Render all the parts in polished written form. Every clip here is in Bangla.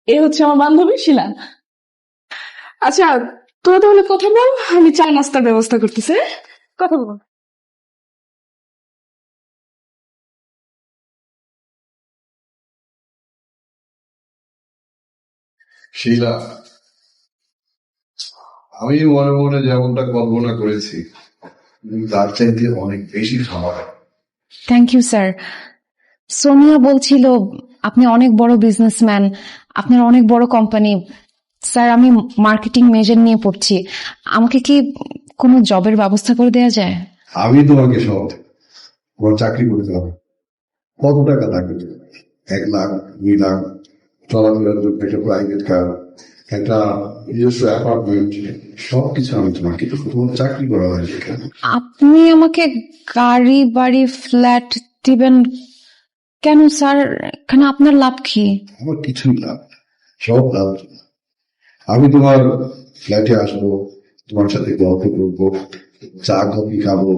এই হচ্ছে আমার বান্ধবী শিলা। আচ্ছা, তোরা তাহলে কথা বল, আমি চা নাস্তার ব্যবস্থা করতেছি। কথা বল। শিলা, আমি মনে মনে যেমনটা কল্পনা করেছি তার চাইতে অনেক বেশি খাবার। Thank you sir. সোনিয়া বলছিল আপনি অনেক বড় বিজনেসম্যান, আপনার অনেক বড় কোম্পানি। স্যার, আমি মার্কেটিং মেজর নিয়ে পড়ছি, আমাকে কি কোনো জবের ব্যবস্থা করে দেওয়া যায়? আমি তোমাকে সব তোমার চাকরি করতে হবে। কত টাকা লাগবে? 1 লাখ, 2 লাখ, চলাফেরার জন্য একটা প্রাইভেট কার, একটা নিজস্ব অ্যাপার্টমেন্ট, সবকিছু আমি তোমাকে, তোমার চাকরি করা হয় সেখানে। আপনি আমাকে গাড়ি, বাড়ি, ফ্ল্যাট দিবেন কেন স্যার? এখানে আপনার লাভ কি? আমার কিছুই লাভ না, সব লাভ না। আমি তোমার ফ্ল্যাটে আসবো, তোমার সাথে গল্প করবো, চা কফি খাবো,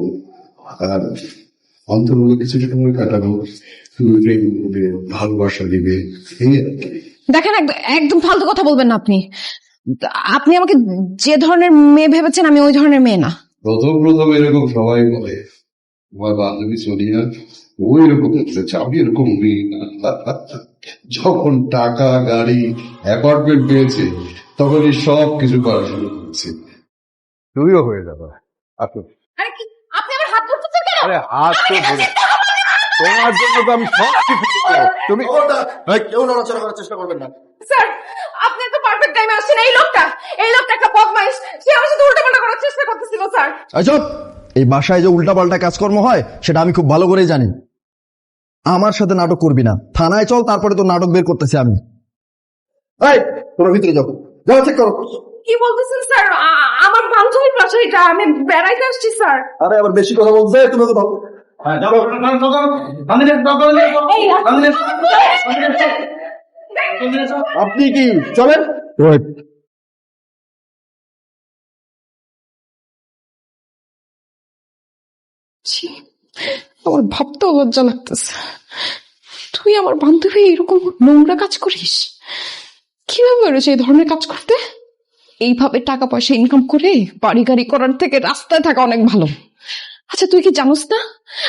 আর অন্তর্ভুক্ত কিছু সময় কাটাবো, তুমি প্রেম করবে, ভালোবাসা দিবে, এই আর কি। দেখেন, একদম ফালতু কথা বলবেন না আপনি। আপনি আমাকে যে ধরনের মেয়ে ভেবেছেন আমি ওই ধরনের মেয়ে না। প্রথম প্রথম এরকম সবাই বলে, তোমার বান্ধবী সোনিয়া ওই এরকম হচ্ছে, আমি এরকম মেয়ে না। যখন টাকা, গাড়ি, অ্যাপার্টমেন্ট পেয়েছে তখন এই সব কিছু করা শুরু করেছে। তুইও হয়ে যাবে। আপনি আমার হাত ধরতেছেন কেন? আরে হাত তো ধরে, তোমার জন্য তো আমি সব কিছু করবো। তুমি কেউ নড়াচড়া করার চেষ্টা করবেন না। স্যার, আপনি তো পারফেক্ট টাইমে আসছেন। এই লোকটা একটা বদমাইশ, সে আমার সাথে উল্টাপাল্টা করার চেষ্টা করতেছিল স্যার। আচ্ছা, এই বাসায় যে উল্টাপাল্টা কাজকর্ম হয় সেটা আমি খুব ভালো করেই জানি। আমার সাথে নাটক করবি না, থানায় চল, তারপরে তো নাটক বের করতেছি আমি। এই, তোমরা ভিতরে যাও, যাও চেক করো। কি বলতেছেন স্যার? আমার বান্ধবীর বাসা এটা, আমি বেড়াইতে আসছি স্যার। আরে আবার বেশি কথা বলছে, তুমি তো ভালো। আপনি কি চলেন? আমার ভাবতেও লজ্জা লাগতেছে, তুই আমার বান্ধবী এরকম নোংরা কাজ করিস? কিভাবে বেরোছে এই ধরনের কাজ করতে? এইভাবে টাকা পয়সা ইনকাম করে বাড়ি গাড়ি করার থেকে রাস্তায় থাকা অনেক ভালো। আচ্ছা, তুই কি জানোস না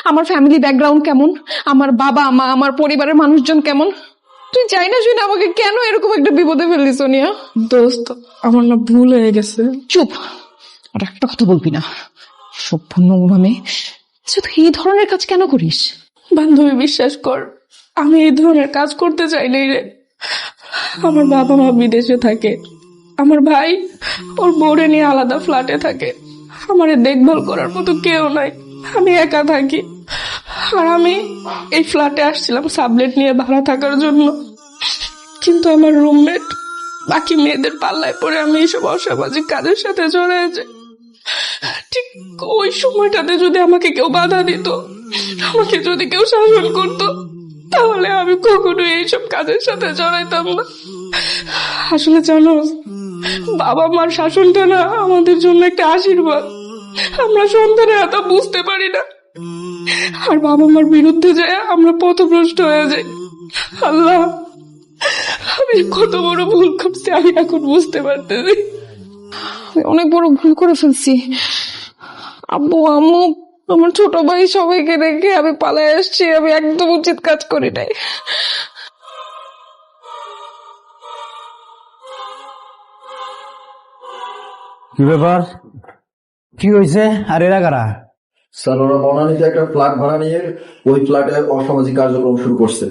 আমার ফ্যামিলি ব্যাকগ্রাউন্ড কেমন, আমার বাবা মা, আমার পরিবারের মানুষজন কেমন? তুই যাই না শুনে আমাকে কেন এরকম একটা বিপদে ফেললি সোনিয়া? দোস্ত, আমার না ভুল হয়ে গেছে। চুপ, আর একটা কথা বলবি না, সভ্য নোংরা মেয়ে। আচ্ছা, তুই এই ধরনের কাজ কেন করিস? বান্ধবী, বিশ্বাস কর, আমি এই ধরনের কাজ করতে চাই নাই রে। আমার বাবা মা বিদেশে থাকে, আমার ভাই ওর বউরে নিয়ে আলাদা ফ্ল্যাটে থাকে, আমার দেখভাল করার মতো কেউ নাই, আমি একা থাকি। আর আমি এই ফ্ল্যাটে আসছিলাম সাবলেট নিয়ে ভাড়া থাকার জন্য, কিন্তু আমার রুমমেট বাকি মেয়েদের পাল্লায় পড়ে আমি এইসব অসামাজিক কাজের সাথে জড়ায় যাই। ঠিক ওই সময়টাতে যদি আমাকে কেউ বাধা দিত, আমাকে যদি কেউ শাসন করত, তাহলে আমি কখনো এইসব কাজের সাথে জড়াইতাম না। আসলে জানো, বাবা মার শাসনটা না আমাদের জন্য একটা আশীর্বাদ। আমরা সন্তানের এত বুঝতে পারি না, আর বাবা মার বিরুদ্ধে যায় আমরা পথভ্রষ্ট হয়ে যাই। আল্লাহ, আমি কত বড় ভুল করছি আমি এখন বুঝতে পারতেছি। অনেক বড় ভুল করে ফেলছি। আব্বু আম্মু, আমার ছোট ভাই সবাইকে রেখে আমি পালায় আসছি, আমি একদম উচিত কাজ করি নাই। কি ব্যাপার, কি হয়েছে? আর এরা কারা? স্যার, ওরা বনানীতে একটা ফ্ল্যাট ভাড়া নিয়ে ওই ফ্ল্যাটে অসামাজিক কার্যক্রম শুরু করছে।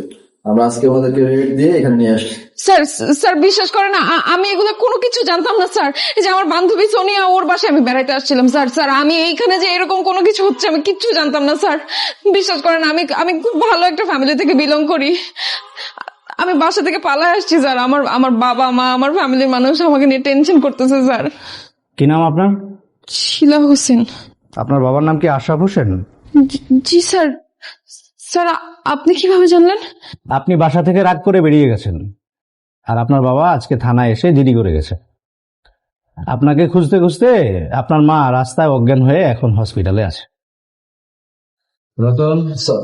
আমরা আজকে ওদেরকে রেট দিয়ে এখানে নিয়ে আসছি। স্যার বিশ্বাস করেন না, আমি এগুলো কোনো কিছু জানতাম না স্যার। এই যে আমার বান্ধবী সোনিয়া, ওর বাসায় আমি বেড়াইতে আসছিলাম স্যার। আমি এইখানে যে এরকম কোনো কিছু হচ্ছে আমি কিচ্ছু জানতাম না স্যার। বিশ্বাস করেন, আমি খুব ভালো একটা ফ্যামিলি থেকে বিলং করি। আমি বাসা থেকে পালায় আসছি স্যার। আমার বাবা মা, আমার ফ্যামিলির মানুষ আমাকে নিয়ে টেনশন করতেছে স্যার। কি নাম আপনার? শিলা হোসেন। আপনার বাবার নাম কি আশরাফ হোসেন? জি স্যার। স্যার, আপনি কিভাবে জানলেন? আপনি বাসা থেকে রাগ করে বেরিয়ে গেছেন, আর আপনার বাবা আজকে থানায় এসে জিডি করে গেছে। আপনাকে খুঁজতে খুঁজতে আপনার মা রাস্তায় অজ্ঞান হয়ে এখন হসপিটালে আছে। রতন, স্যার,